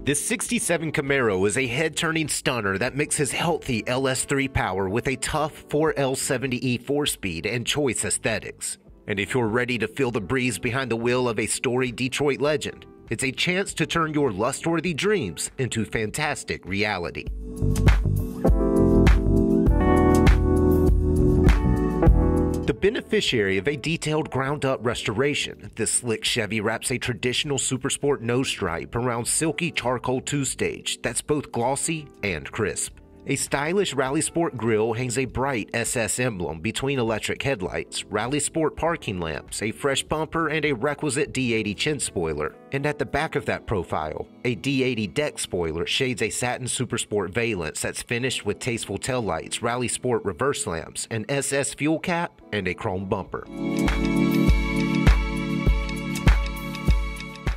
This 67 Camaro is a head-turning stunner that mixes healthy LS3 power with a tough 4L70E 4-speed and choice aesthetics. And if you're ready to feel the breeze behind the wheel of a storied Detroit legend, it's a chance to turn your lust-worthy dreams into fantastic reality. The beneficiary of a detailed ground-up restoration, this slick Chevy wraps a traditional Supersport nose stripe around silky charcoal two-stage that's both glossy and crisp. A stylish Rally Sport grille hangs a bright SS emblem between electric headlights, Rally Sport parking lamps, a fresh bumper, and a requisite D80 chin spoiler. And at the back of that profile, a D80 deck spoiler shades a satin Supersport valence that's finished with tasteful taillights, Rally Sport reverse lamps, an SS fuel cap, and a chrome bumper.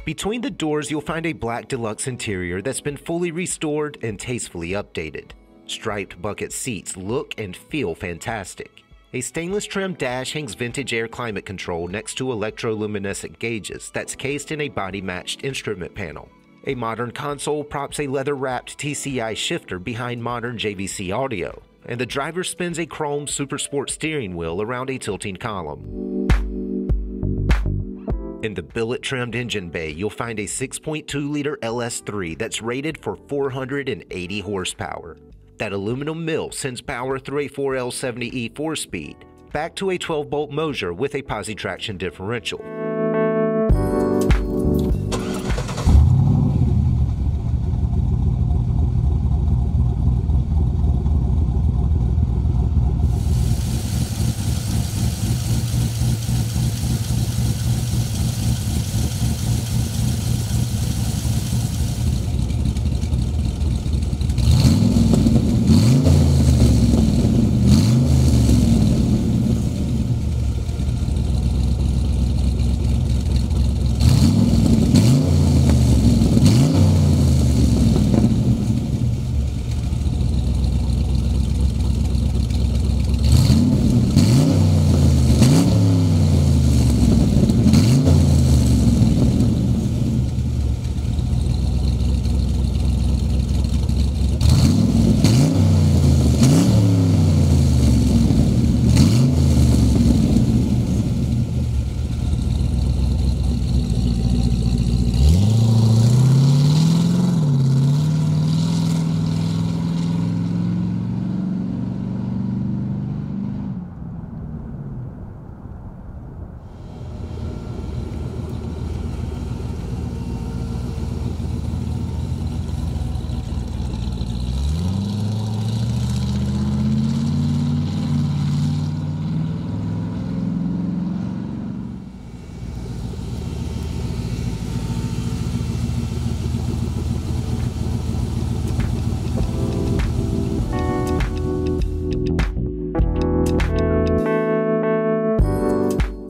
Between the doors, you'll find a black deluxe interior that's been fully restored and tastefully updated. Striped bucket seats look and feel fantastic. A stainless trim dash hangs vintage air climate control next to electroluminescent gauges that's cased in a body-matched instrument panel. A modern console props a leather-wrapped TCI shifter behind modern JVC audio, and the driver spins a chrome Supersport steering wheel around a tilting column. In the billet-trimmed engine bay, you'll find a 6.2-liter LS3 that's rated for 480 horsepower. That aluminum mill sends power through a 4L70E 4-speed, back to a 12-bolt Moser with a posi traction differential.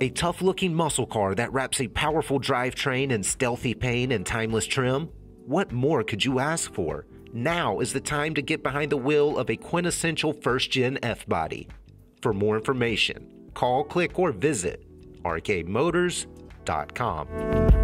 A tough-looking muscle car that wraps a powerful drivetrain in stealthy paint and timeless trim? What more could you ask for? Now is the time to get behind the wheel of a quintessential first-gen F-body. For more information, call, click, or visit arcademotors.com.